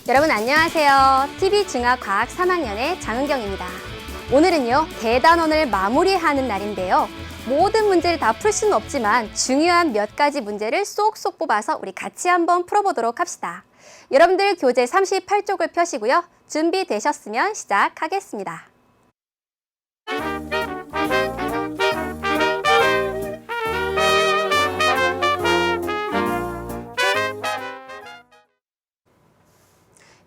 여러분 안녕하세요. TV중앙과학 3학년의 장은경입니다. 오늘은요, 대단원을 마무리하는 날인데요. 모든 문제를 다 풀 수는 없지만 중요한 몇 가지 문제를 쏙쏙 뽑아서 우리 같이 한번 풀어보도록 합시다. 여러분들 교재 38쪽을 펴시고요. 준비되셨으면 시작하겠습니다.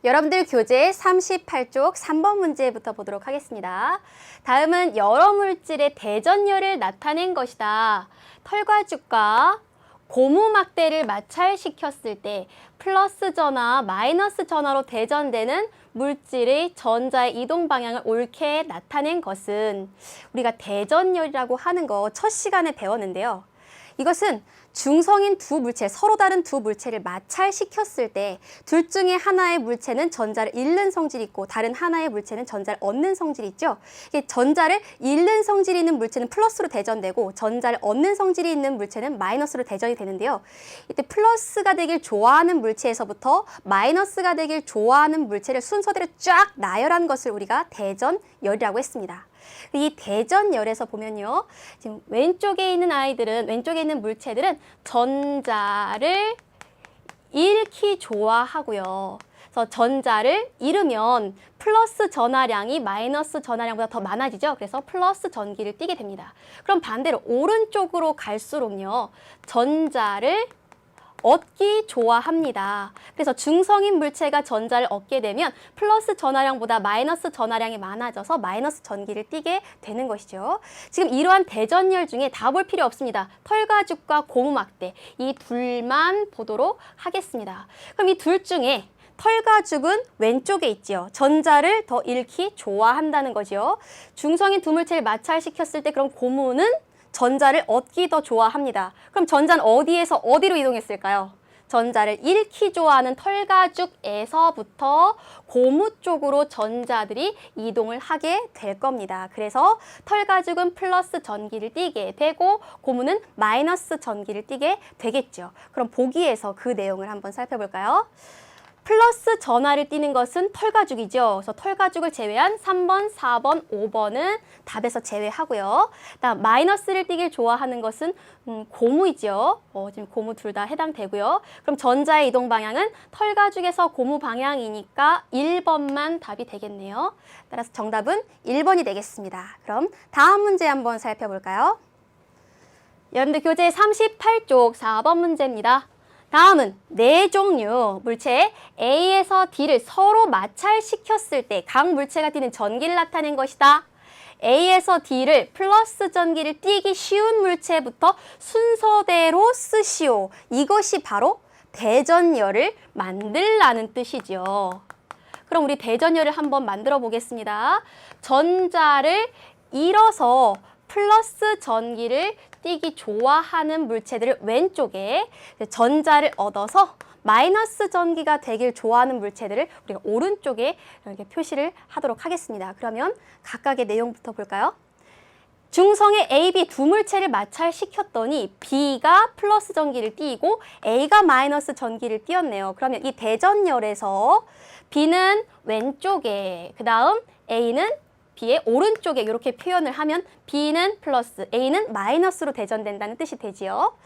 여러분들 교재 38쪽 3번 문제부터 보도록 하겠습니다. 다음은 여러 물질의 대전열을 나타낸 것이다. 털과 죽과 고무 막대를 마찰시켰을 때 플러스 전화, 마이너스 전화로 대전되는 물질의 전자의 이동 방향을 옳게 나타낸 것은, 우리가 대전열이라고 하는 거 첫 시간에 배웠는데요. 이것은 중성인 두 물체, 서로 다른 두 물체를 마찰시켰을 때 둘 중에 하나의 물체는 전자를 잃는 성질이 있고 다른 하나의 물체는 전자를 얻는 성질이 있죠. 이게 전자를 잃는 성질이 있는 물체는 플러스로 대전되고 전자를 얻는 성질이 있는 물체는 마이너스로 대전이 되는데요. 이때 플러스가 되길 좋아하는 물체에서부터 마이너스가 되길 좋아하는 물체를 순서대로 쫙 나열한 것을 우리가 대전열이라고 했습니다. 이 대전열에서 보면요, 지금 왼쪽에 있는 왼쪽에 있는 물체들은 전자를 잃기 좋아하고요. 그래서 전자를 잃으면 플러스 전하량이 마이너스 전하량보다 더 많아지죠. 그래서 플러스 전기를 띠게 됩니다. 그럼 반대로 오른쪽으로 갈수록요, 전자를 얻기 좋아합니다. 그래서 중성인 물체가 전자를 얻게 되면 플러스 전하량보다 마이너스 전하량이 많아져서 마이너스 전기를 띠게 되는 것이죠. 지금 이러한 대전열 중에 다 볼 필요 없습니다. 털가죽과 고무막대, 이 둘만 보도록 하겠습니다. 그럼 이 둘 중에 털가죽은 왼쪽에 있지요. 전자를 더 잃기 좋아한다는 거지요. 중성인 두 물체를 마찰시켰을 때 그럼 고무는 전자를 얻기 더 좋아합니다. 그럼 전자는 어디에서 어디로 이동했을까요? 전자를 잃기 좋아하는 털가죽에서부터 고무 쪽으로 전자들이 이동을 하게 될 겁니다. 그래서 털가죽은 플러스 전기를 띠게 되고 고무는 마이너스 전기를 띠게 되겠죠. 그럼 보기에서 그 내용을 한번 살펴볼까요? 플러스 전하를 띠는 것은 털가죽이죠. 그래서 털가죽을 제외한 3번, 4번, 5번은 답에서 제외하고요. 다음 마이너스를 띠길 좋아하는 것은 고무이죠. 지금 고무 둘 다 해당되고요. 그럼 전자의 이동 방향은 털가죽에서 고무 방향이니까 1번만 답이 되겠네요. 따라서 정답은 1번이 되겠습니다. 그럼 다음 문제 한번 살펴볼까요? 여러분들 교재 38쪽 4번 문제입니다. 다음은 네 종류 물체 A에서 D를 서로 마찰시켰을 때 각 물체가 띠는 전기를 나타낸 것이다. A에서 D를 플러스 전기를 띠기 쉬운 물체부터 순서대로 쓰시오. 이것이 바로 대전열을 만들라는 뜻이죠. 그럼 우리 대전열을 한번 만들어 보겠습니다. 전자를 잃어서 플러스 전기를 띠기 좋아하는 물체들을 왼쪽에, 전자를 얻어서 마이너스 전기가 되길 좋아하는 물체들을 우리가 오른쪽에 이렇게 표시를 하도록 하겠습니다. 그러면 각각의 내용부터 볼까요? 중성의 A, B 두 물체를 마찰시켰더니 B가 플러스 전기를 띠고 A가 마이너스 전기를 띄었네요. 그러면 이 대전열에서 B는 왼쪽에, 그 다음 A는 B의 오른쪽에 이렇게 표현을 하면 B는 플러스, A는 마이너스로 대전된다는 뜻이 되지요.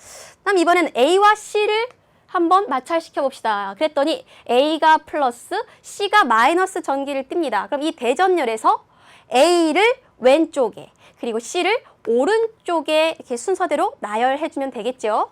다음 이번에는 A와 C를 한번 마찰시켜 봅시다. 그랬더니 A가 플러스, C가 마이너스 전기를 띱니다. 그럼 이 대전열에서 A를 왼쪽에, 그리고 C를 오른쪽에 이렇게 순서대로 나열해주면 되겠죠.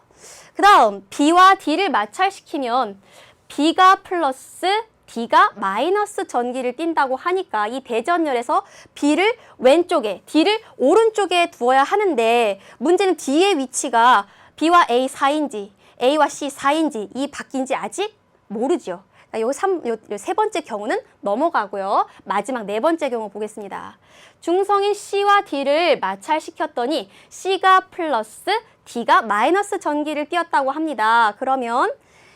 그 다음 B와 D를 마찰시키면 B가 플러스, D가 마이너스 전기를 띈다고 하니까 이 대전열에서 B를 왼쪽에, D를 오른쪽에 두어야 하는데 문제는 D의 위치가 B와 A 사이인지 A와 C 사이인지 이 바뀐지 아직 모르죠. 요 세 번째 경우는 넘어가고요. 마지막 네 번째 경우 보겠습니다. 중성인 C와 D를 마찰시켰더니 C가 플러스, D가 마이너스 전기를 띄었다고 합니다. 그러면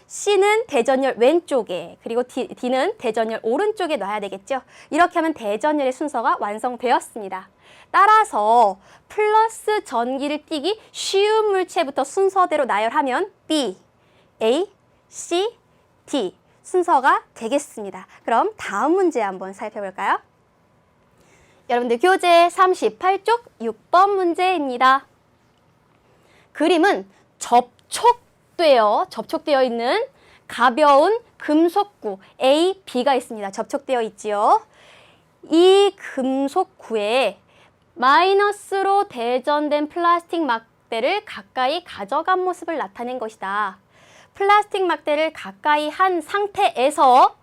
C는 대전열 왼쪽에, 그리고 D는 대전열 오른쪽에 놔야 되겠죠. 이렇게 하면 대전열의 순서가 완성되었습니다. 따라서 플러스 전기를 띠기 쉬운 물체부터 순서대로 나열하면 B, A, C, D 순서가 되겠습니다. 그럼 다음 문제 한번 살펴볼까요? 여러분들 교재 38쪽 6번 문제입니다. 그림은 접촉되어 있는 가벼운 금속구 A, B가 있습니다. 접촉되어 있지요. 이 금속구에 마이너스로 대전된 플라스틱 막대를 가까이 가져간 모습을 나타낸 것이다. 플라스틱 막대를 가까이 한 상태에서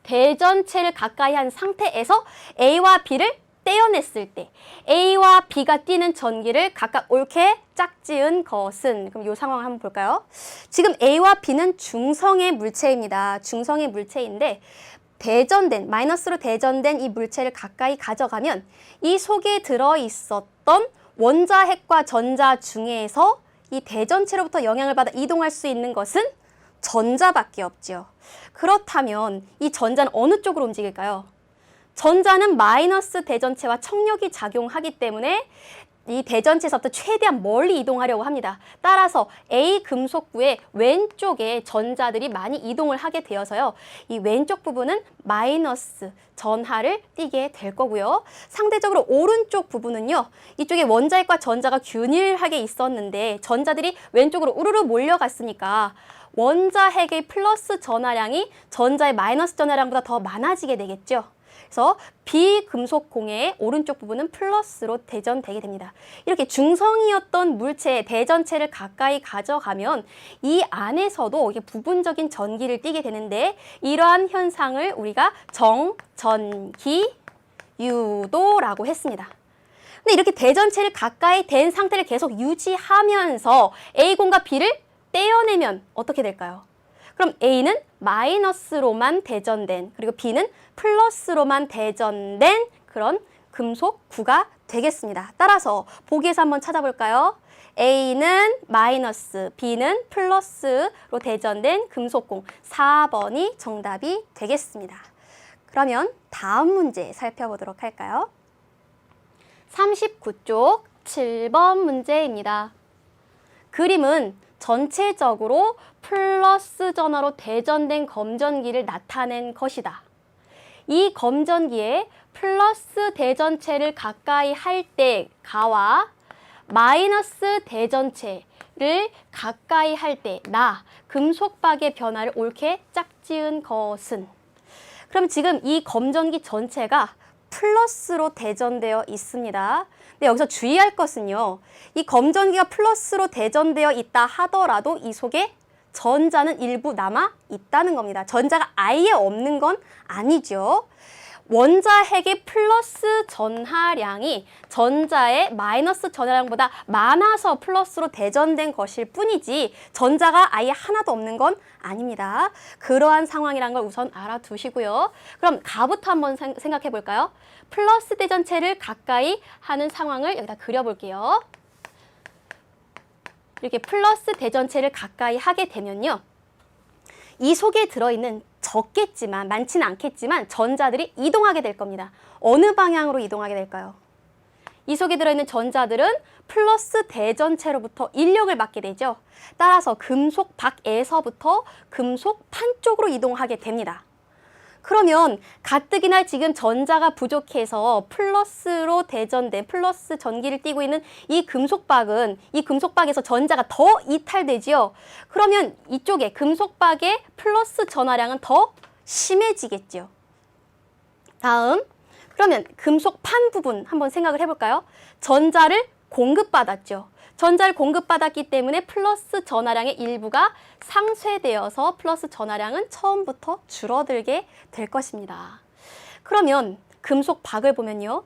대전체를 가까이 한 상태에서 A와 B를 떼어냈을 때 A와 B가 띄는 전기를 각각 옳게 짝지은 것은, 그럼 이 상황을 한번 볼까요? 지금 A와 B는 중성의 물체입니다. 중성의 물체인데 마이너스로 대전된 이 물체를 가까이 가져가면 이 속에 들어있었던 원자핵과 전자 중에서 이 대전체로부터 영향을 받아 이동할 수 있는 것은 전자밖에 없죠. 그렇다면 이 전자는 어느 쪽으로 움직일까요? 전자는 마이너스 대전체와 청력이 작용하기 때문에 이 대전체에서부터 최대한 멀리 이동하려고 합니다. 따라서 A 금속구의 왼쪽에 전자들이 많이 이동을 하게 되어서요. 이 왼쪽 부분은 마이너스 전하를 띠게 될 거고요. 상대적으로 오른쪽 부분은요. 이쪽에 원자핵과 전자가 균일하게 있었는데 전자들이 왼쪽으로 우르르 몰려갔으니까 원자핵의 플러스 전하량이 전자의 마이너스 전하량보다 더 많아지게 되겠죠. 그래서 비금속공의 오른쪽 부분은 플러스로 대전되게 됩니다. 이렇게 중성이었던 물체의 대전체를 가까이 가져가면 이 안에서도 이게 부분적인 전기를 띠게 되는데 이러한 현상을 우리가 정전기 유도라고 했습니다. 근데 이렇게 대전체를 가까이 된 상태를 계속 유지하면서 A공과 B를 떼어내면 어떻게 될까요? 그럼 A는 마이너스로만 대전된, 그리고 B는 플러스로만 대전된 그런 금속구가 되겠습니다. 따라서 보기에서 한번 찾아볼까요? A는 마이너스, B는 플러스로 대전된 금속공. 4번이 정답이 되겠습니다. 그러면 다음 문제 살펴보도록 할까요? 39쪽 7번 문제입니다. 그림은 전체적으로 플러스 전하로 대전된 검전기를 나타낸 것이다. 이 검전기에 플러스 대전체를 가까이 할 때 가와 마이너스 대전체를 가까이 할 때 나, 금속박의 변화를 옳게 짝지은 것은? 그럼 지금 이 검전기 전체가 플러스로 대전되어 있습니다. 근데 여기서 주의할 것은요. 이 검전기가 플러스로 대전되어 있다 하더라도 이 속에 전자는 일부 남아 있다는 겁니다. 전자가 아예 없는 건 아니죠. 원자핵의 플러스 전하량이 전자의 마이너스 전하량보다 많아서 플러스로 대전된 것일 뿐이지 전자가 아예 하나도 없는 건 아닙니다. 그러한 상황이란 걸 우선 알아두시고요. 그럼 가부터 한번 생각해 볼까요? 플러스 대전체를 가까이 하는 상황을 여기다 그려볼게요. 이렇게 플러스 대전체를 가까이 하게 되면요. 이 속에 들어있는 적겠지만, 많지는 않겠지만 전자들이 이동하게 될 겁니다. 어느 방향으로 이동하게 될까요? 이 속에 들어있는 전자들은 플러스 대전체로부터 인력을 받게 되죠. 따라서 금속박에서부터 금속판 쪽으로 이동하게 됩니다. 그러면 가뜩이나 지금 전자가 부족해서 플러스로 대전된 플러스 전기를 띠고 있는 이 금속박은 이 금속박에서 전자가 더 이탈되지요. 그러면 이쪽에 금속박의 플러스 전하량은 더 심해지겠죠. 다음, 그러면 금속판 부분 한번 생각을 해볼까요? 전자를 공급받았죠. 전자를 공급받았기 때문에 플러스 전하량의 일부가 상쇄되어서 플러스 전하량은 처음부터 줄어들게 될 것입니다. 그러면 금속박을 보면요.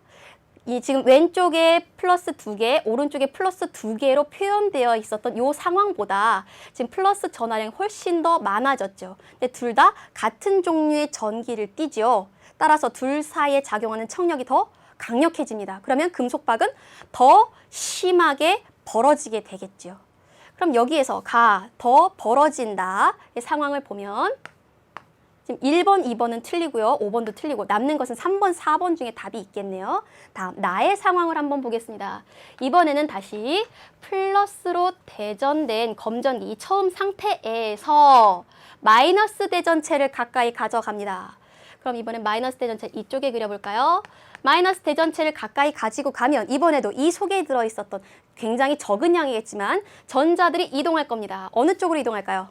이 지금 왼쪽에 플러스 2개, 오른쪽에 플러스 2개로 표현되어 있었던 이 상황보다 지금 플러스 전하량이 훨씬 더 많아졌죠. 근데 둘 다 같은 종류의 전기를 띠죠. 따라서 둘 사이에 작용하는 청력이 더 강력해집니다. 그러면 금속박은 더 심하게 벌어지게 되겠죠. 그럼 여기에서 더 벌어진다 의 상황을 보면 지금 1번, 2번은 틀리고요. 5번도 틀리고 남는 것은 3번, 4번 중에 답이 있겠네요. 다음 나의 상황을 한번 보겠습니다. 이번에는 다시 플러스로 대전된 검전기 처음 상태에서 마이너스 대전체를 가까이 가져갑니다. 그럼 이번엔 마이너스 대전체 이쪽에 그려볼까요? 마이너스 대전체를 가까이 가지고 가면 이번에도 이 속에 들어있었던 굉장히 적은 양이겠지만 전자들이 이동할 겁니다. 어느 쪽으로 이동할까요?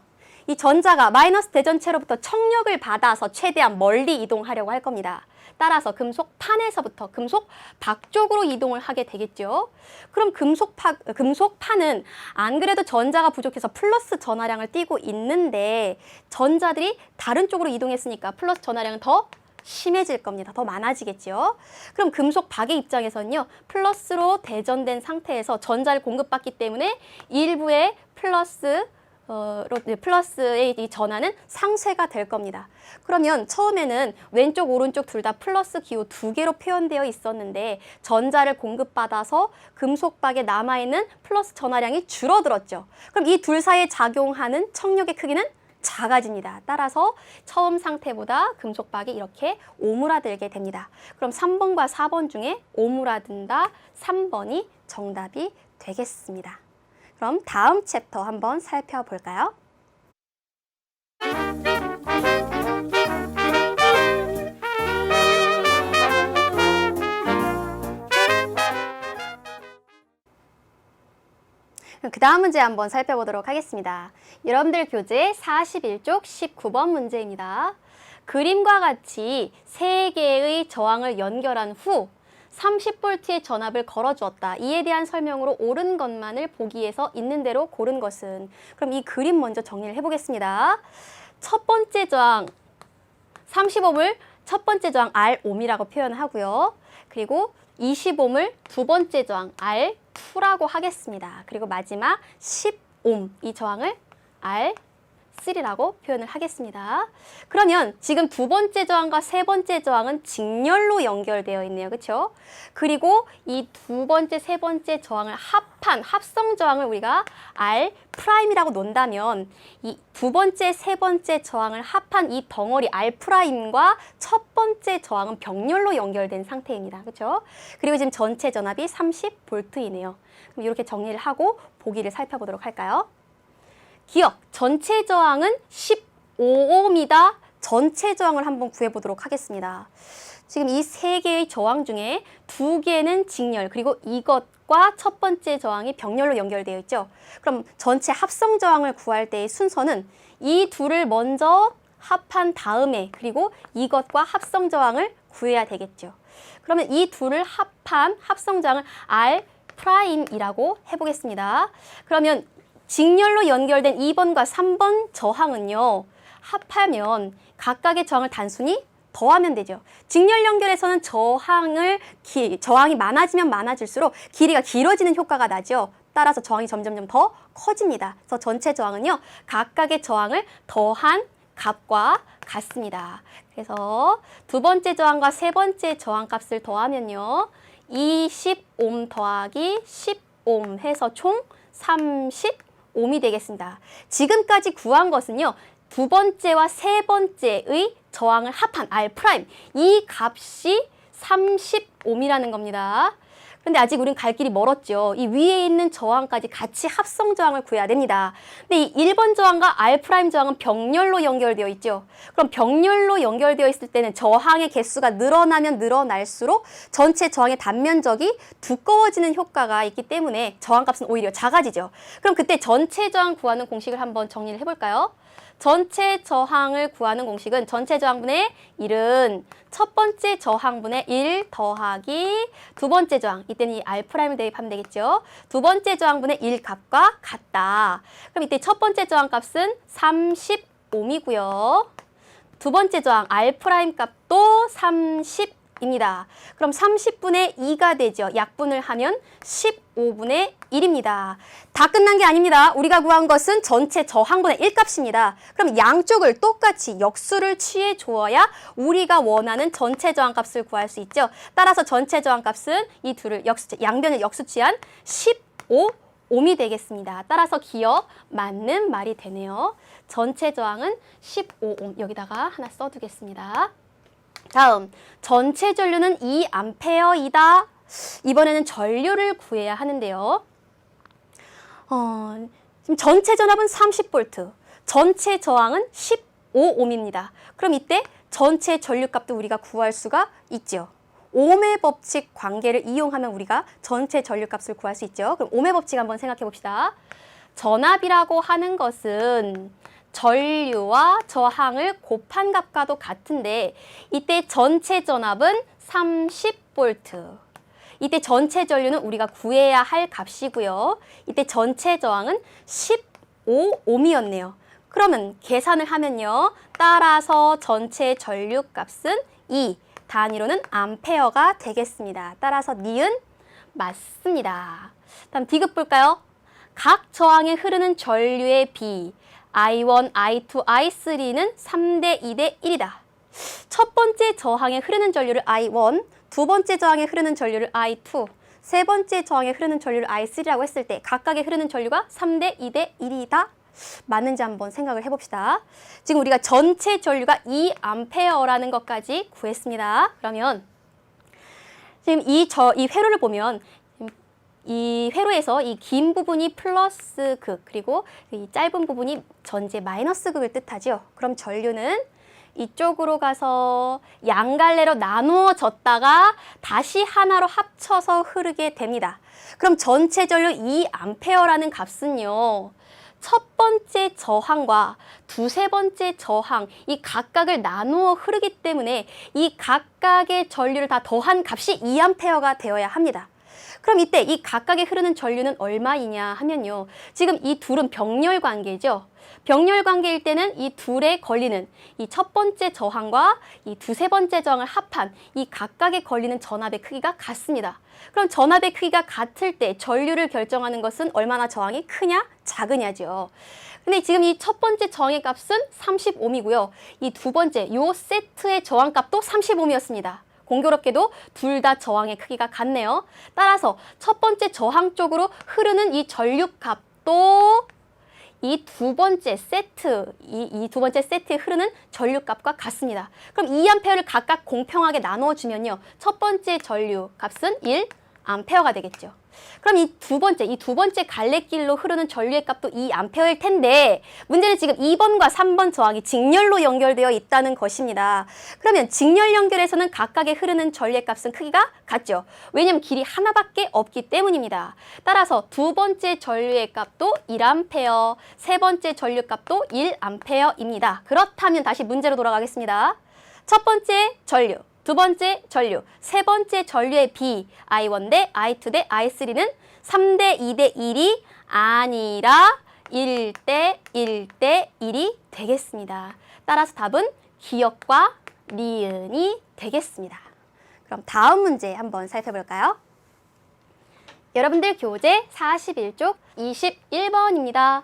이 전자가 마이너스 대전체로부터 청력을 받아서 최대한 멀리 이동하려고 할 겁니다. 따라서 금속판에서부터 금속박 쪽으로 이동을 하게 되겠죠. 그럼 금속판은 안 그래도 전자가 부족해서 플러스 전하량을 띠고 있는데 전자들이 다른 쪽으로 이동했으니까 플러스 전하량은 더 심해질 겁니다. 더 많아지겠죠. 그럼 금속박의 입장에서는요. 플러스로 대전된 상태에서 전자를 공급받기 때문에 일부의 플러스의 이 전하는 상쇄가 될 겁니다. 그러면 처음에는 왼쪽 오른쪽 둘 다 플러스 기호 2개로 표현되어 있었는데 전자를 공급받아서 금속박에 남아있는 플러스 전하량이 줄어들었죠. 그럼 이 둘 사이에 작용하는 청력의 크기는 작아집니다. 따라서 처음 상태보다 금속박이 이렇게 오므라들게 됩니다. 그럼 3번과 4번 중에 오므라든다 3번이 정답이 되겠습니다. 그럼 다음 챕터 한번 살펴볼까요? 그 다음 문제 한번 살펴보도록 하겠습니다. 여러분들 교재 41쪽 19번 문제입니다. 그림과 같이 3개의 저항을 연결한 후 30V의 전압을 걸어주었다. 이에 대한 설명으로 옳은 것만을 보기에서 있는 대로 고른 것은? 그럼 이 그림 먼저 정리를 해보겠습니다. 첫 번째 저항 30옴을 첫 번째 저항 R5이라고 표현하고요. 그리고 20옴을 두 번째 저항 R2라고 하겠습니다. 그리고 마지막 10옴 이 저항을 R3라고 표현을 하겠습니다. 그러면 지금 두 번째 저항과 세 번째 저항은 직렬로 연결되어 있네요. 그렇죠? 그리고 이 두 번째, 세 번째 저항을 합한 합성 저항을 우리가 R'이라고 논다면 이 두 번째, 세 번째 저항을 합한 이 덩어리 R'과 첫 번째 저항은 병렬로 연결된 상태입니다. 그렇죠? 그리고 지금 전체 전압이 30V이네요. 그럼 이렇게 정리를 하고 보기를 살펴보도록 할까요? 기억, 전체 저항은 15옴이다. 전체 저항을 한번 구해보도록 하겠습니다. 지금 이 3개의 저항 중에 2개는 직렬, 그리고 이것과 첫 번째 저항이 병렬로 연결되어 있죠. 그럼 전체 합성 저항을 구할 때의 순서는 이 둘을 먼저 합한 다음에 그리고 이것과 합성 저항을 구해야 되겠죠. 그러면 이 둘을 합한 합성 저항을 R'이라고 해보겠습니다. 그러면 직렬로 연결된 2번과 3번 저항은요. 합하면 각각의 저항을 단순히 더하면 되죠. 직렬 연결에서는 저항이 많아지면 많아질수록 길이가 길어지는 효과가 나죠. 따라서 저항이 점점 더 커집니다. 그래서 전체 저항은요. 각각의 저항을 더한 값과 같습니다. 그래서 두 번째 저항과 세 번째 저항 값을 더하면요. 20옴 더하기 10옴 해서 총 30옴이 되겠습니다. 지금까지 구한 것은요. 두 번째와 세 번째의 저항을 합한 R', 이 값이 30옴이라는 겁니다. 그런데 아직 우린 갈 길이 멀었죠. 이 위에 있는 저항까지 같이 합성 저항을 구해야 됩니다. 근데 이 1번 저항과 R' 저항은 병렬로 연결되어 있죠. 그럼 병렬로 연결되어 있을 때는 저항의 개수가 늘어나면 늘어날수록 전체 저항의 단면적이 두꺼워지는 효과가 있기 때문에 저항값은 오히려 작아지죠. 그럼 그때 전체 저항 구하는 공식을 한번 정리를 해볼까요? 전체 저항을 구하는 공식은 전체 저항분의 1은 첫 번째 저항분의 1 더하기 두 번째 저항, 이때는 이 R'을 대입하면 되겠죠. 두 번째 저항분의 1 값과 같다. 그럼 이때 첫 번째 저항 값은 30옴이고요. 두 번째 저항 R' 값도 30입니다. 그럼 30분의 2가 되죠. 약분을 하면 15분의 1입니다. 다 끝난 게 아닙니다. 우리가 구한 것은 전체 저항분의 1 값입니다. 그럼 양쪽을 똑같이 역수를 취해 주어야 우리가 원하는 전체 저항 값을 구할 수 있죠. 따라서 전체 저항 값은 이 둘을 양변을 역수 취한 15옴이 되겠습니다. 따라서 기억 맞는 말이 되네요. 전체 저항은 15옴. 여기다가 하나 써두겠습니다. 다음, 전체 전류는 2A이다. 이번에는 전류를 구해야 하는데요. 지금 전체 전압은 30V, 전체 저항은 15옴입니다. 그럼 이때 전체 전류값도 우리가 구할 수가 있죠. 옴의 법칙 관계를 이용하면 우리가 전체 전류값을 구할 수 있죠. 그럼 옴의 법칙 한번 생각해 봅시다. 전압이라고 하는 것은 전류와 저항을 곱한 값과도 같은데 이때 전체 전압은 30V. 이때 전체 전류는 우리가 구해야 할 값이고요. 이때 전체 저항은 15옴이었네요. 그러면 계산을 하면요. 따라서 전체 전류 값은 2, 단위로는 암페어가 되겠습니다. 따라서 니은 맞습니다. 다음 디귿 볼까요? 각 저항에 흐르는 전류의 비 I1, I2, I3는 3대 2대 1이다. 첫 번째 저항에 흐르는 전류를 I1, 두 번째 저항에 흐르는 전류를 I2, 세 번째 저항에 흐르는 전류를 I3라고 했을 때 각각에 흐르는 전류가 3대 2대 1이다. 맞는지 한번 생각을 해봅시다. 지금 우리가 전체 전류가 2A라는 것까지 구했습니다. 그러면 지금 이 회로를 보면 이 회로에서 이 긴 부분이 플러스 극 그리고 이 짧은 부분이 전체 마이너스 극을 뜻하죠. 그럼 전류는 이쪽으로 가서 양갈래로 나누어졌다가 다시 하나로 합쳐서 흐르게 됩니다. 그럼 전체 전류 2A라는 값은요. 첫 번째 저항과 두세 번째 저항 이 각각을 나누어 흐르기 때문에 이 각각의 전류를 다 더한 값이 2A가 되어야 합니다. 그럼 이때 이 각각에 흐르는 전류는 얼마이냐 하면요. 지금 이 둘은 병렬 관계죠. 병렬 관계일 때는 이 둘에 걸리는 이 첫 번째 저항과 이 두세 번째 저항을 합한 이 각각에 걸리는 전압의 크기가 같습니다. 그럼 전압의 크기가 같을 때 전류를 결정하는 것은 얼마나 저항이 크냐 작으냐죠. 근데 지금 이 첫 번째 저항의 값은 30옴이고요. 이 두 번째 요 세트의 저항값도 30옴이었습니다. 공교롭게도 둘 다 저항의 크기가 같네요. 따라서 첫 번째 저항 쪽으로 흐르는 이 전류값도 이 두 번째 세트, 이 두 번째 세트에 흐르는 전류값과 같습니다. 그럼 2A를 각각 공평하게 나누어주면요. 첫 번째 전류 값은 1A가 되겠죠. 그럼 이 두 번째 갈래길로 흐르는 전류의 값도 2A일 텐데 문제는 지금 2번과 3번 저항이 직렬로 연결되어 있다는 것입니다. 그러면 직렬 연결에서는 각각에 흐르는 전류의 값은 크기가 같죠. 왜냐하면 길이 하나밖에 없기 때문입니다. 따라서 두 번째 전류의 값도 1A, 세 번째 전류 값도 1A입니다. 그렇다면 다시 문제로 돌아가겠습니다. 첫 번째 전류, 두 번째 전류, 세 번째 전류의 비 I1 대 I2 대 I3는 3대 2대 1이 아니라 1대 1대 1이 되겠습니다. 따라서 답은 기역과 니은이 되겠습니다. 그럼 다음 문제 한번 살펴볼까요? 여러분들 교재 41쪽 21번입니다.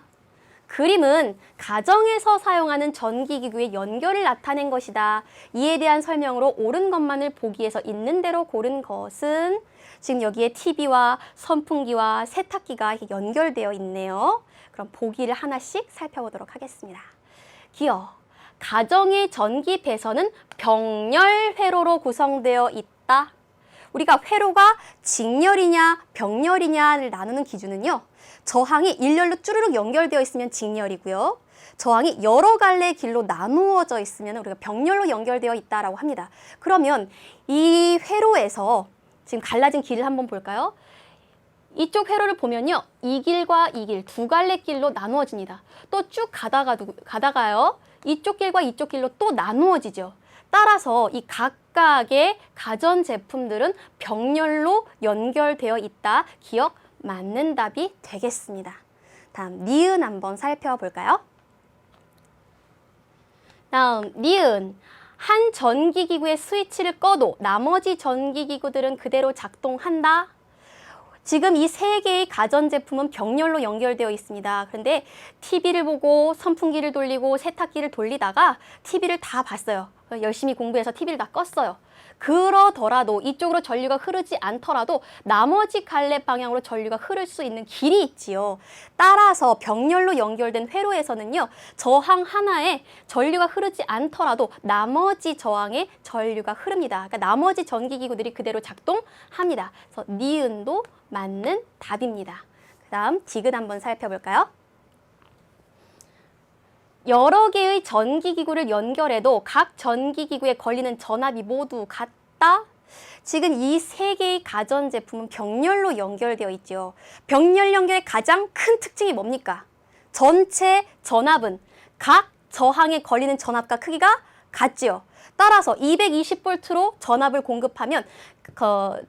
그림은 가정에서 사용하는 전기기구의 연결을 나타낸 것이다. 이에 대한 설명으로 옳은 것만을 보기에서 있는 대로 고른 것은 지금 여기에 TV와 선풍기와 세탁기가 연결되어 있네요. 그럼 보기를 하나씩 살펴보도록 하겠습니다. 기어. 가정의 전기 배선은 병렬 회로로 구성되어 있다. 우리가 회로가 직렬이냐 병렬이냐를 나누는 기준은요. 저항이 일렬로 쭈르륵 연결되어 있으면 직렬이고요. 저항이 여러 갈래의 길로 나누어져 있으면 우리가 병렬로 연결되어 있다라고 합니다. 그러면 이 회로에서 지금 갈라진 길을 한번 볼까요? 이쪽 회로를 보면요. 이 길과 이 길, 두 갈래 길로 나누어집니다. 또 쭉 가다가요. 이쪽 길과 이쪽 길로 또 나누어지죠. 따라서 이 각각의 가전제품들은 병렬로 연결되어 있다. 기억 맞는 답이 되겠습니다. 다음 니은 한번 살펴볼까요? 다음 니은. 한 전기기구의 스위치를 꺼도 나머지 전기기구들은 그대로 작동한다. 지금 이 세 개의 가전제품은 병렬로 연결되어 있습니다. 그런데 TV를 보고 선풍기를 돌리고 세탁기를 돌리다가 TV를 다 봤어요. 열심히 공부해서 TV를 다 껐어요. 그러더라도 이쪽으로 전류가 흐르지 않더라도 나머지 갈래 방향으로 전류가 흐를 수 있는 길이 있지요. 따라서 병렬로 연결된 회로에서는요. 저항 하나에 전류가 흐르지 않더라도 나머지 저항에 전류가 흐릅니다. 그러니까 나머지 전기기구들이 그대로 작동합니다. 그래서 니은도 맞는 답입니다. 그 다음 디귿 한번 살펴볼까요? 여러 개의 전기기구를 연결해도 각 전기기구에 걸리는 전압이 모두 같다? 지금 이 세 개의 가전제품은 병렬로 연결되어 있죠. 병렬 연결의 가장 큰 특징이 뭡니까? 전체 전압은 각 저항에 걸리는 전압과 크기가 같지요. 따라서 220V로 전압을 공급하면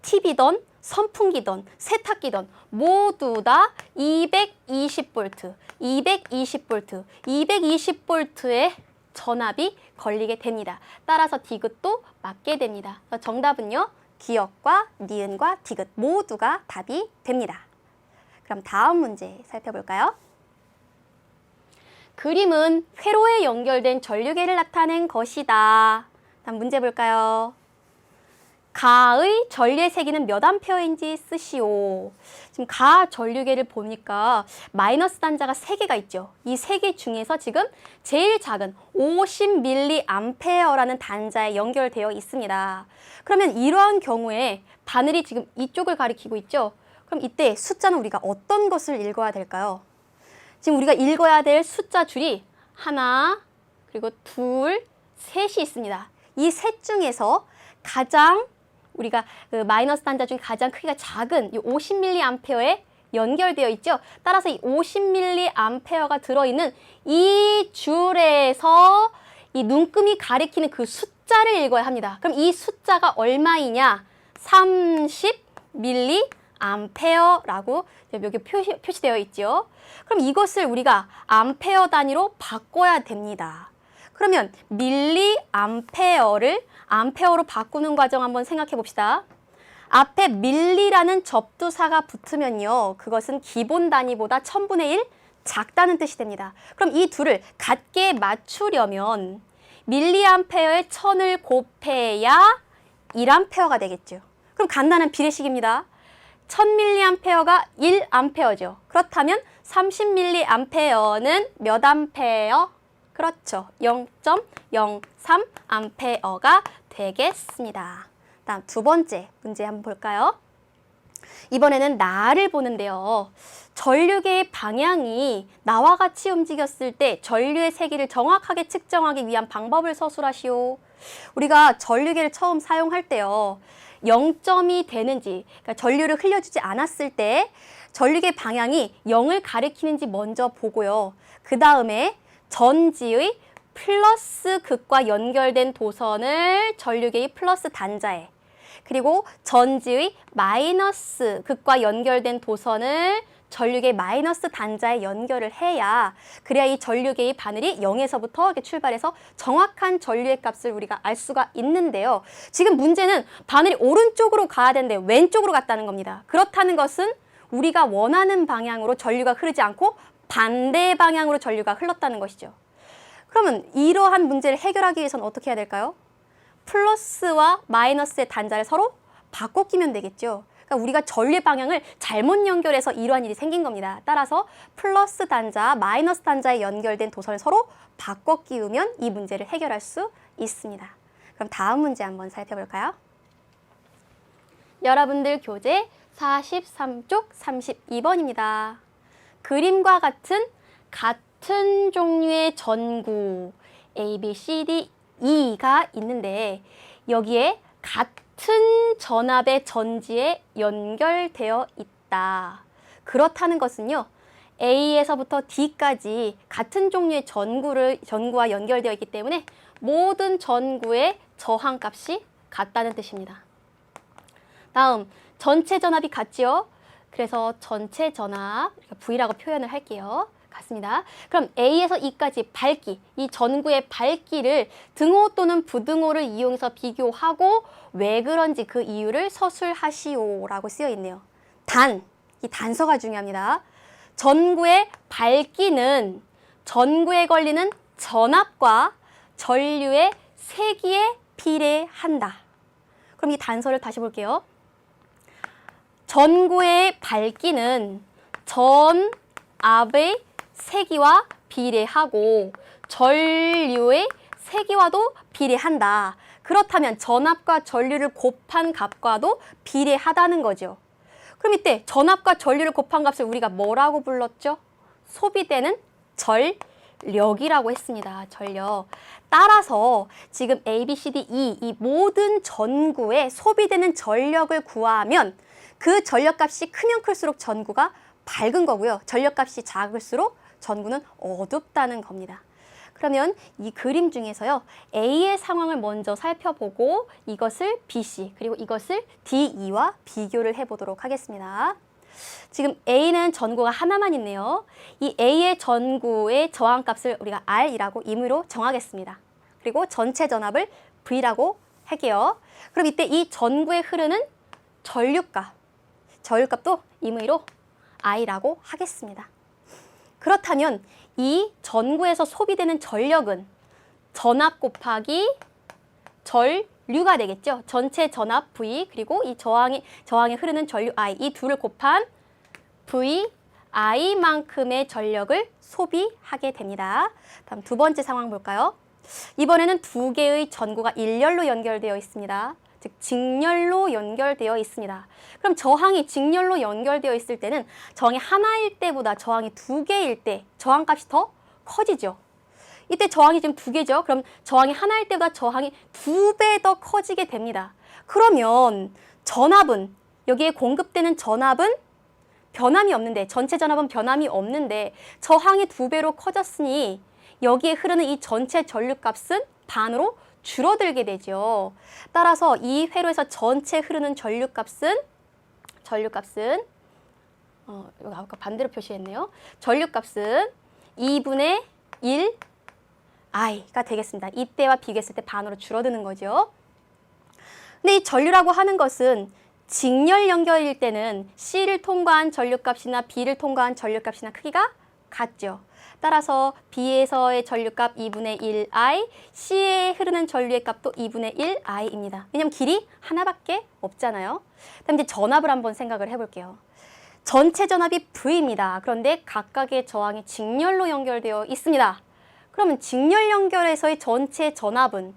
TV든 선풍기든 세탁기든 모두 다 220V, 220V의 전압이 걸리게 됩니다. 따라서 디귿도 맞게 됩니다. 정답은요. 기역과 니은과 디귿 모두가 답이 됩니다. 그럼 다음 문제 살펴볼까요? 그림은 회로에 연결된 전류계를 나타낸 것이다. 다음 문제 볼까요? 가의 전류의 세기는 몇 암페어인지 쓰시오. 지금 가 전류계를 보니까 마이너스 단자가 3개가 있죠. 이 3개 중에서 지금 제일 작은 50mA라는 단자에 연결되어 있습니다. 그러면 이러한 경우에 바늘이 지금 이쪽을 가리키고 있죠. 그럼 이때 숫자는 우리가 어떤 것을 읽어야 될까요? 지금 우리가 읽어야 될 숫자 줄이 하나, 그리고 둘, 셋이 있습니다. 이 셋 중에서 가장 우리가 마이너스 단자 중에 가장 크기가 작은 이 50mA에 연결되어 있죠. 따라서 이 50mA가 들어있는 이 줄에서 이 눈금이 가리키는 그 숫자를 읽어야 합니다. 그럼 이 숫자가 얼마이냐? 30mA라고 여기 표시되어 있죠. 그럼 이것을 우리가 암페어 단위로 바꿔야 됩니다. 그러면 밀리암페어를 암페어로 바꾸는 과정 한번 생각해 봅시다. 앞에 밀리라는 접두사가 붙으면요. 그것은 기본 단위보다 1000분의 1 작다는 뜻이 됩니다. 그럼 이 둘을 같게 맞추려면 밀리암페어에 1000을 곱해야 1암페어가 되겠죠. 그럼 간단한 비례식입니다. 1000mA가 1암페어죠. 그렇다면 30mA는 몇 암페어? 그렇죠. 0.03암페어가 되겠습니다. 다음 두 번째 문제 한번 볼까요? 이번에는 나를 보는데요. 전류계의 방향이 나와 같이 움직였을 때 전류의 세기를 정확하게 측정하기 위한 방법을 서술하시오. 우리가 전류계를 처음 사용할 때요. 0점이 되는지, 그러니까 전류를 흘려주지 않았을 때 전류계 방향이 0을 가리키는지 먼저 보고요. 그 다음에 전지의 플러스 극과 연결된 도선을 전류계의 플러스 단자에, 그리고 전지의 마이너스 극과 연결된 도선을 전류계 마이너스 단자에 연결을 해야, 그래야 이 전류계의 바늘이 0에서부터 이렇게 출발해서 정확한 전류의 값을 우리가 알 수가 있는데요. 지금 문제는 바늘이 오른쪽으로 가야 되는데 왼쪽으로 갔다는 겁니다. 그렇다는 것은 우리가 원하는 방향으로 전류가 흐르지 않고 반대 방향으로 전류가 흘렀다는 것이죠. 그러면 이러한 문제를 해결하기 위해서는 어떻게 해야 될까요? 플러스와 마이너스의 단자를 서로 바꿔 끼면 되겠죠. 그러니까 우리가 전류의 방향을 잘못 연결해서 이러한 일이 생긴 겁니다. 따라서 플러스 단자, 마이너스 단자에 연결된 도선을 서로 바꿔 끼우면 이 문제를 해결할 수 있습니다. 그럼 다음 문제 한번 살펴볼까요? 여러분들 교재 43쪽 32번입니다. 그림과 같은 종류의 전구 A, B, C, D, E가 있는데 여기에 같은 전압의 전지에 연결되어 있다. 그렇다는 것은요. A에서부터 D까지 같은 종류의 전구와 연결되어 있기 때문에 모든 전구의 저항값이 같다는 뜻입니다. 다음, 전체 전압이 같지요? 그래서 전체 전압, V라고 표현을 할게요. 같습니다. 그럼 A에서 E까지 밝기, 이 전구의 밝기를 등호 또는 부등호를 이용해서 비교하고 왜 그런지 그 이유를 서술하시오라고 쓰여 있네요. 이 단서가 중요합니다. 전구의 밝기는 전구에 걸리는 전압과 전류의 세기에 비례한다. 그럼 이 단서를 다시 볼게요. 전구의 밝기는 전압의 세기와 비례하고 전류의 세기와도 비례한다. 그렇다면 전압과 전류를 곱한 값과도 비례하다는 거죠. 그럼 이때 전압과 전류를 곱한 값을 우리가 뭐라고 불렀죠? 소비되는 전력이라고 했습니다. 전력. 따라서 지금 A, B, C, D, E 이 모든 전구에 소비되는 전력을 구하면 그 전력값이 크면 클수록 전구가 밝은 거고요. 전력값이 작을수록 전구는 어둡다는 겁니다. 그러면 이 그림 중에서요. A의 상황을 먼저 살펴보고 이것을 BC 그리고 이것을 DE와 비교를 해보도록 하겠습니다. 지금 A는 전구가 하나만 있네요. 이 A의 전구의 저항값을 우리가 R이라고 임의로 정하겠습니다. 그리고 전체 전압을 V라고 할게요. 그럼 이때 이 전구에 흐르는 전류값도 임의로 I라고 하겠습니다. 그렇다면 이 전구에서 소비되는 전력은 전압 곱하기 전류가 되겠죠. 전체 전압 V 그리고 이 저항에 흐르는 전류 I 이 둘을 곱한 V I만큼의 전력을 소비하게 됩니다. 다음 두 번째 상황 볼까요? 이번에는 두 개의 전구가 일렬로 연결되어 있습니다. 즉 직렬로 연결되어 있습니다. 그럼 저항이 직렬로 연결되어 있을 때는 저항이 하나일 때보다 저항이 두 개일 때 저항값이 더 커지죠. 이때 저항이 지금 두 개죠. 그럼 저항이 하나일 때보다 저항이 2배 더 커지게 됩니다. 그러면 전압은 여기에 공급되는 전압은 변함이 없는데 전체 전압은 변함이 없는데 저항이 2배로 커졌으니 여기에 흐르는 이 전체 전류값은 반으로 줄어들게 되죠. 따라서 이 회로에서 전체 흐르는 전류값은 여기 아까 반대로 표시했네요. 전류값은 2분의 1 I가 되겠습니다. 이때와 비교했을 때 반으로 줄어드는 거죠. 근데 이 전류라고 하는 것은 직렬 연결일 때는 C를 통과한 전류값이나 B를 통과한 전류값이나 크기가 같죠. 따라서 B에서의 전류값 2분의 1I, C에 흐르는 전류의 값도 2분의 1I입니다. 왜냐하면 길이 하나밖에 없잖아요. 그럼 이제 전압을 한번 생각을 해볼게요. 전체 전압이 V입니다. 그런데 각각의 저항이 직렬로 연결되어 있습니다. 그러면 직렬 연결에서의 전체 전압은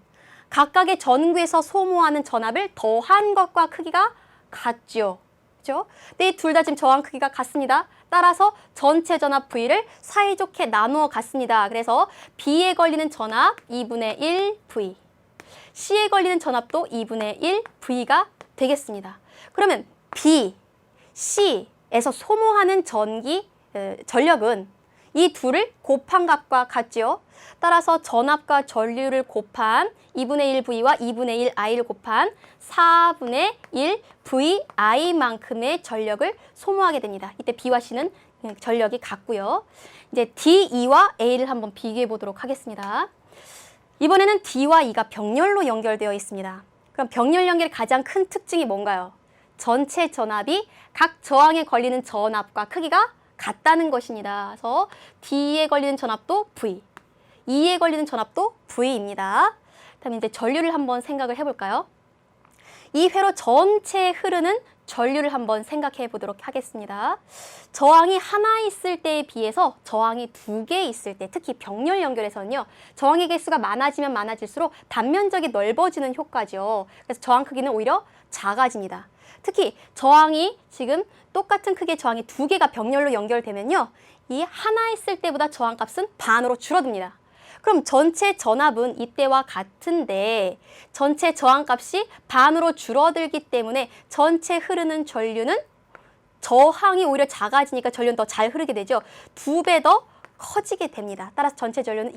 각각의 전구에서 소모하는 전압을 더한 것과 크기가 같죠. 그렇죠? 근데 둘 다 지금 저항 크기가 같습니다. 따라서 전체 전압 V를 사이좋게 나누어 갔습니다. 그래서 B에 걸리는 전압 2분의 1 V, C에 걸리는 전압도 2분의 1 V가 되겠습니다. 그러면 B, C에서 소모하는 전력은 이 둘을 곱한 값과 같죠. 따라서 전압과 전류를 곱한 2분의 1 V와 2분의 1 I를 곱한 4분의 1 VI만큼의 전력을 소모하게 됩니다. 이때 B와 C는 전력이 같고요. 이제 D, E와 A를 한번 비교해 보도록 하겠습니다. 이번에는 D와 E가 병렬로 연결되어 있습니다. 그럼 병렬 연결의 가장 큰 특징이 뭔가요? 전체 전압이 각 저항에 걸리는 전압과 크기가 같다는 것입니다. 그래서 D에 걸리는 전압도 V, E에 걸리는 전압도 V입니다. 다음 이제 전류를 한번 생각을 해볼까요? 이 회로 전체에 흐르는 전류를 한번 생각해 보도록 하겠습니다. 저항이 하나 있을 때에 비해서 저항이 2개 있을 때, 특히 병렬 연결에서는요, 저항의 개수가 많아지면 많아질수록 단면적이 넓어지는 효과죠. 그래서 저항 크기는 오히려 작아집니다. 특히 저항이 지금 똑같은 크기의 저항이 2개가 병렬로 연결되면요, 이 하나 있을 때보다 저항값은 반으로 줄어듭니다. 그럼 전체 전압은 이때와 같은데 전체 저항값이 반으로 줄어들기 때문에 전체 흐르는 전류는 저항이 오히려 작아지니까 전류는 더 잘 흐르게 되죠. 2배 더 커지게 됩니다. 따라서 전체 전류는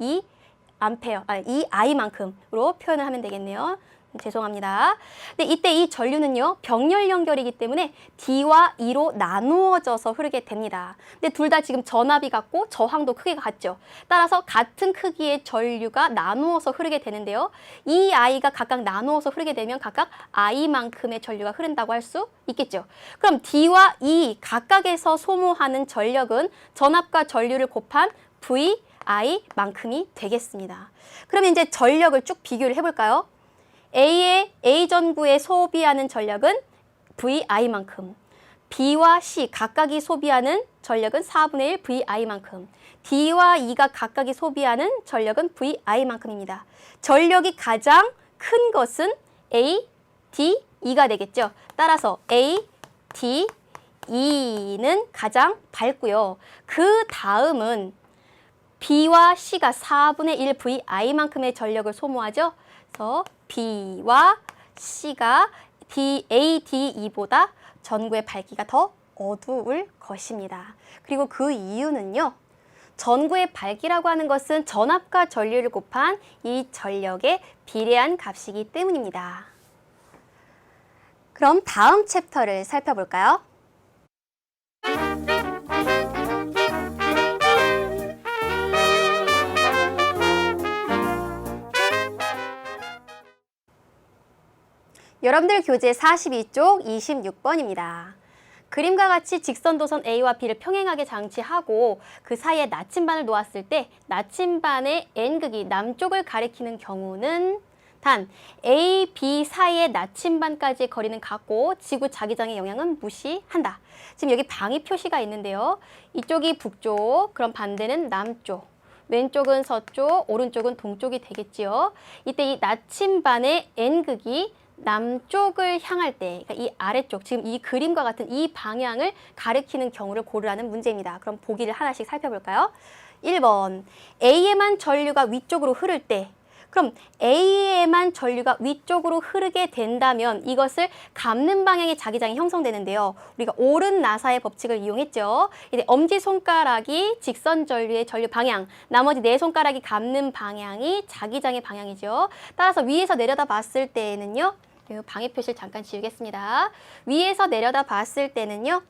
2I만큼으로 표현을 하면 되겠네요. 죄송합니다. 근데 이때 이 전류는요, 병렬 연결이기 때문에 D와 E로 나누어져서 흐르게 됩니다. 근데 둘 다 지금 전압이 같고 저항도 크기가 같죠. 따라서 같은 크기의 전류가 나누어서 흐르게 되는데요. 이 I가 각각 나누어서 흐르게 되면 각각 I만큼의 전류가 흐른다고 할 수 있겠죠. 그럼 D와 E 각각에서 소모하는 전력은 전압과 전류를 곱한 VI만큼이 되겠습니다. 그러면 이제 전력을 쭉 비교를 해볼까요? A 전구에 소비하는 전력은 VI만큼, B와 C 각각이 소비하는 전력은 4분의 1 VI만큼, D와 E가 각각이 소비하는 전력은 VI만큼입니다. 전력이 가장 큰 것은 A, D, E가 되겠죠. 따라서 A, D, E는 가장 밝고요. 그 다음은 B와 C가 4분의 1 VI만큼의 전력을 소모하죠. 그래서 B와 C가 A, D, E보다 전구의 밝기가 더 어두울 것입니다. 그리고 그 이유는요. 전구의 밝기라고 하는 것은 전압과 전류를 곱한 이 전력에 비례한 값이기 때문입니다. 그럼 다음 챕터를 살펴볼까요? 여러분들 교재 42쪽 26번입니다. 그림과 같이 직선도선 A와 B를 평행하게 장치하고 그 사이에 나침반을 놓았을 때 나침반의 N극이 남쪽을 가리키는 경우는 단 A, B 사이의 나침반까지의 거리는 같고 지구 자기장의 영향은 무시한다. 지금 여기 방위 표시가 있는데요. 이쪽이 북쪽, 그럼 반대는 남쪽. 왼쪽은 서쪽, 오른쪽은 동쪽이 되겠지요. 이때 이 나침반의 N극이 남쪽을 향할 때, 그러니까 이 아래쪽, 지금 이 그림과 같은 이 방향을 가리키는 경우를 고르라는 문제입니다. 그럼 보기를 하나씩 살펴볼까요? 1번, A에만 전류가 위쪽으로 흐를 때, 그럼 A에만 전류가 위쪽으로 흐르게 된다면 이것을 감는 방향의 자기장이 형성되는데요. 우리가 오른 나사의 법칙을 이용했죠. 이제 엄지손가락이 직선 전류의 전류 방향, 나머지 네 손가락이 감는 방향이 자기장의 방향이죠. 따라서 위에서 내려다 봤을 때에는요. 방해 표시를 잠깐 지우겠습니다. 위에서 내려다 봤을 때는요.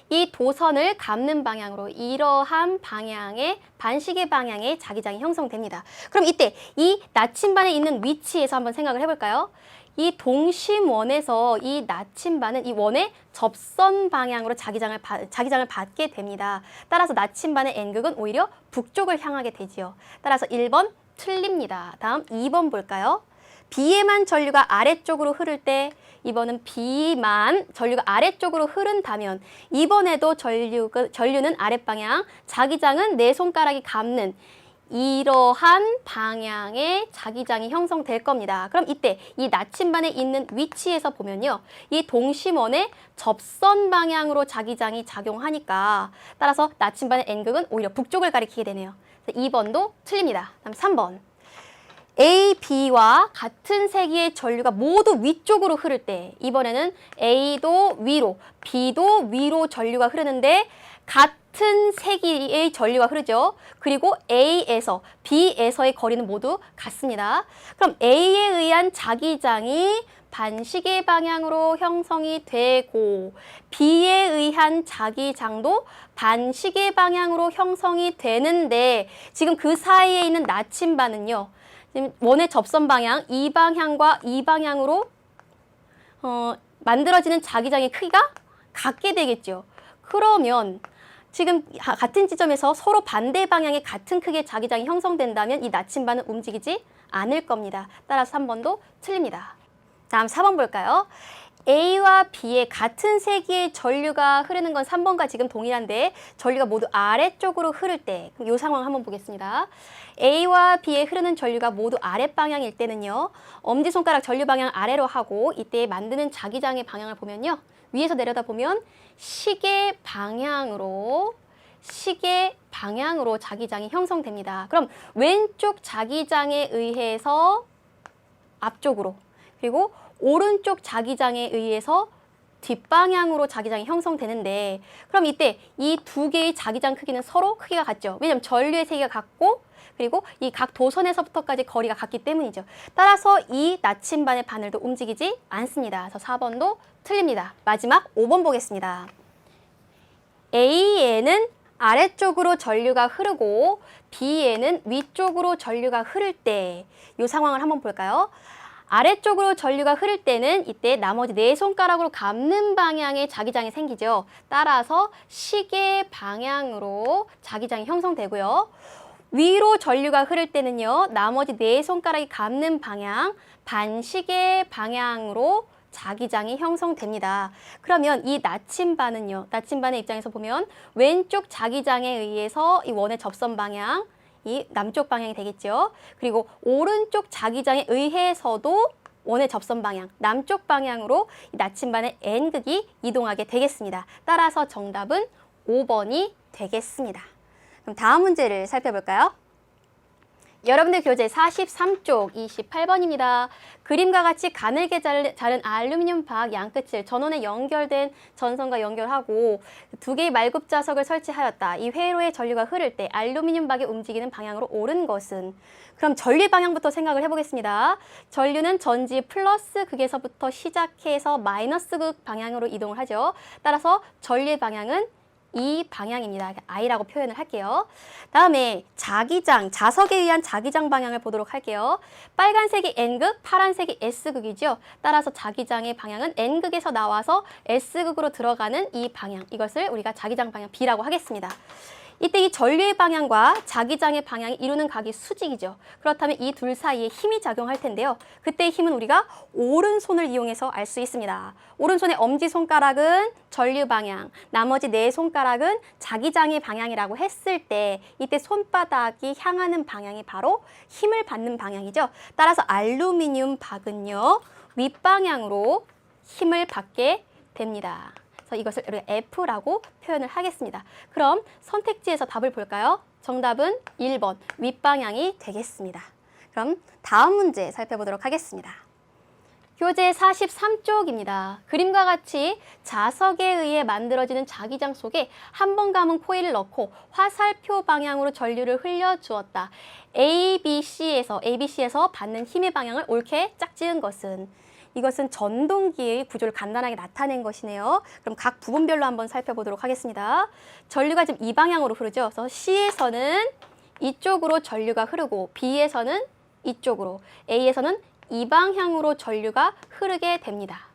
이 도선을 감는 방향으로 이러한 방향의 반시계 방향의 자기장이 형성됩니다. 그럼 이때 이 나침반에 있는 위치에서 한번 생각을 해볼까요? 이 동심원에서 이 나침반은 이 원의 접선 방향으로 자기장을 받게 됩니다. 따라서 나침반의 N극은 오히려 북쪽을 향하게 되지요. 따라서 1번 틀립니다. 다음 2번 볼까요? B에만 전류가 아래쪽으로 흐를 때 이번은 B만 전류가 아래쪽으로 흐른다면 이번에도 전류는 아랫방향, 자기장은 네 손가락이 감는 이러한 방향의 자기장이 형성될 겁니다. 그럼 이때 이 나침반에 있는 위치에서 보면요. 이 동심원의 접선 방향으로 자기장이 작용하니까 따라서 나침반의 N극은 오히려 북쪽을 가리키게 되네요. 2번도 틀립니다. 다음 3번. A, B와 같은 세기의 전류가 모두 위쪽으로 흐를 때 이번에는 A도 위로, B도 위로 전류가 흐르는데 같은 세기의 전류가 흐르죠. 그리고 A에서 B에서의 거리는 모두 같습니다. 그럼 A에 의한 자기장이 반시계 방향으로 형성이 되고 B에 의한 자기장도 반시계 방향으로 형성이 되는데 지금 그 사이에 있는 나침반은요. 지금 원의 접선 방향, 이 방향과 이 방향으로 만들어지는 자기장의 크기가 같게 되겠죠. 그러면 지금 같은 지점에서 서로 반대 방향의 같은 크기의 자기장이 형성된다면 이 나침반은 움직이지 않을 겁니다. 따라서 3번도 틀립니다. 다음 4번 볼까요? A와 B의 같은 세기의 전류가 흐르는 건 3번과 지금 동일한데 전류가 모두 아래쪽으로 흐를 때 이 상황 한번 보겠습니다. A와 B에 흐르는 전류가 모두 아랫방향일 때는요. 엄지손가락 전류 방향 아래로 하고 이때 만드는 자기장의 방향을 보면요. 위에서 내려다 보면 시계 방향으로 자기장이 형성됩니다. 그럼 왼쪽 자기장에 의해서 앞쪽으로 그리고 오른쪽 자기장에 의해서 뒷방향으로 자기장이 형성되는데 그럼 이때 이 두 개의 자기장 크기는 서로 크기가 같죠. 왜냐하면 전류의 세기가 같고 그리고 이 각 도선에서부터까지 거리가 같기 때문이죠. 따라서 이 나침반의 바늘도 움직이지 않습니다. 그래서 4번도 틀립니다. 마지막 5번 보겠습니다. A에는 아래쪽으로 전류가 흐르고 B에는 위쪽으로 전류가 흐를 때 이 상황을 한번 볼까요? 아래쪽으로 전류가 흐를 때는 이때 나머지 네 손가락으로 감는 방향의 자기장이 생기죠. 따라서 시계 방향으로 자기장이 형성되고요. 위로 전류가 흐를 때는요. 나머지 네 손가락이 감는 방향, 반시계 방향으로 자기장이 형성됩니다. 그러면 이 나침반은요. 나침반의 입장에서 보면 왼쪽 자기장에 의해서 이 원의 접선 방향, 이 남쪽 방향이 되겠죠. 그리고 오른쪽 자기장에 의해서도 원의 접선 방향, 남쪽 방향으로 이 나침반의 N극이 이동하게 되겠습니다. 따라서 정답은 5번이 되겠습니다. 그럼 다음 문제를 살펴볼까요? 여러분들 교재 43쪽 28번입니다. 그림과 같이 가늘게 자른 알루미늄 박 양끝을 전원에 연결된 전선과 연결하고 두 개의 말굽 자석을 설치하였다. 이 회로의 전류가 흐를 때 알루미늄 박이 움직이는 방향으로 옳은 것은? 그럼 전류 방향부터 생각을 해보겠습니다. 전류는 전지 플러스 극에서부터 시작해서 마이너스 극 방향으로 이동을 하죠. 따라서 전류의 방향은 이 방향입니다. I라고 표현을 할게요. 다음에 자기장, 자석에 의한 자기장 방향을 보도록 할게요. 빨간색이 N극, 파란색이 S극이죠. 따라서 자기장의 방향은 N극에서 나와서 S극으로 들어가는 이 방향, 이것을 우리가 자기장 방향 B라고 하겠습니다. 이때 이 전류의 방향과 자기장의 방향이 이루는 각이 수직이죠. 그렇다면 이 둘 사이에 힘이 작용할 텐데요. 그때의 힘은 우리가 오른손을 이용해서 알 수 있습니다. 오른손의 엄지손가락은 전류 방향, 나머지 네 손가락은 자기장의 방향이라고 했을 때 이때 손바닥이 향하는 방향이 바로 힘을 받는 방향이죠. 따라서 알루미늄 박은요, 윗방향으로 힘을 받게 됩니다. 이것을 우리가 F라고 표현을 하겠습니다. 그럼 선택지에서 답을 볼까요? 정답은 1번 윗방향이 되겠습니다. 그럼 다음 문제 살펴보도록 하겠습니다. 교재 43쪽입니다. 그림과 같이 자석에 의해 만들어지는 자기장 속에 한 번 감은 코일을 넣고 화살표 방향으로 전류를 흘려주었다. ABC에서 받는 힘의 방향을 옳게 짝지은 것은? 이것은 전동기의 구조를 간단하게 나타낸 것이네요. 그럼 각 부분별로 한번 살펴보도록 하겠습니다. 전류가 지금 이 방향으로 흐르죠. 그래서 C에서는 이쪽으로 전류가 흐르고 B에서는 이쪽으로, A에서는 이 방향으로 전류가 흐르게 됩니다.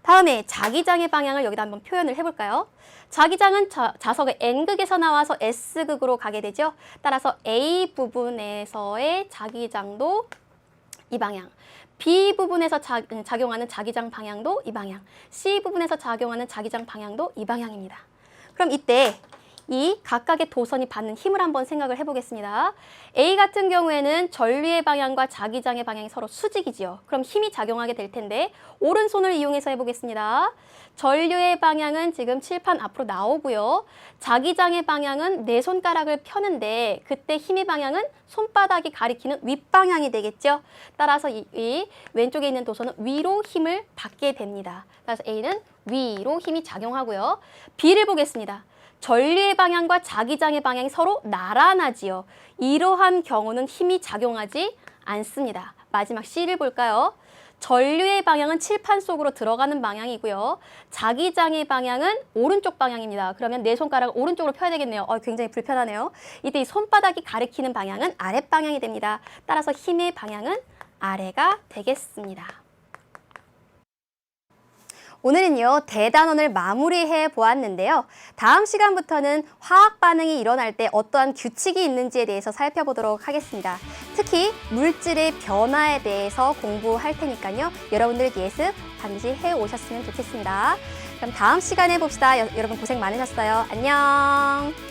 다음에 자기장의 방향을 여기다 한번 표현을 해볼까요? 자기장은 자석의 N극에서 나와서 S극으로 가게 되죠. 따라서 A 부분에서의 자기장도 이 방향, B 부분에서 작용하는 자기장 방향도 이 방향, C 부분에서 작용하는 자기장 방향도 이 방향입니다. 그럼 이때 이 각각의 도선이 받는 힘을 한번 생각을 해보겠습니다. A 같은 경우에는 전류의 방향과 자기장의 방향이 서로 수직이지요. 그럼 힘이 작용하게 될 텐데 오른손을 이용해서 해보겠습니다. 전류의 방향은 지금 칠판 앞으로 나오고요. 자기장의 방향은 네 손가락을 펴는데 그때 힘의 방향은 손바닥이 가리키는 윗방향이 되겠죠. 따라서 이 왼쪽에 있는 도선은 위로 힘을 받게 됩니다. 따라서 A는 위로 힘이 작용하고요. B를 보겠습니다. 전류의 방향과 자기장의 방향이 서로 나란하지요. 이러한 경우는 힘이 작용하지 않습니다. 마지막 C를 볼까요? 전류의 방향은 칠판 속으로 들어가는 방향이고요. 자기장의 방향은 오른쪽 방향입니다. 그러면 내 손가락을 오른쪽으로 펴야 되겠네요. 굉장히 불편하네요. 이때 이 손바닥이 가리키는 방향은 아랫방향이 됩니다. 따라서 힘의 방향은 아래가 되겠습니다. 오늘은요, 대단원을 마무리해 보았는데요. 다음 시간부터는 화학 반응이 일어날 때 어떠한 규칙이 있는지에 대해서 살펴보도록 하겠습니다. 특히 물질의 변화에 대해서 공부할 테니까요. 여러분들 예습 반드시 해 오셨으면 좋겠습니다. 그럼 다음 시간에 봅시다. 여러분 고생 많으셨어요. 안녕.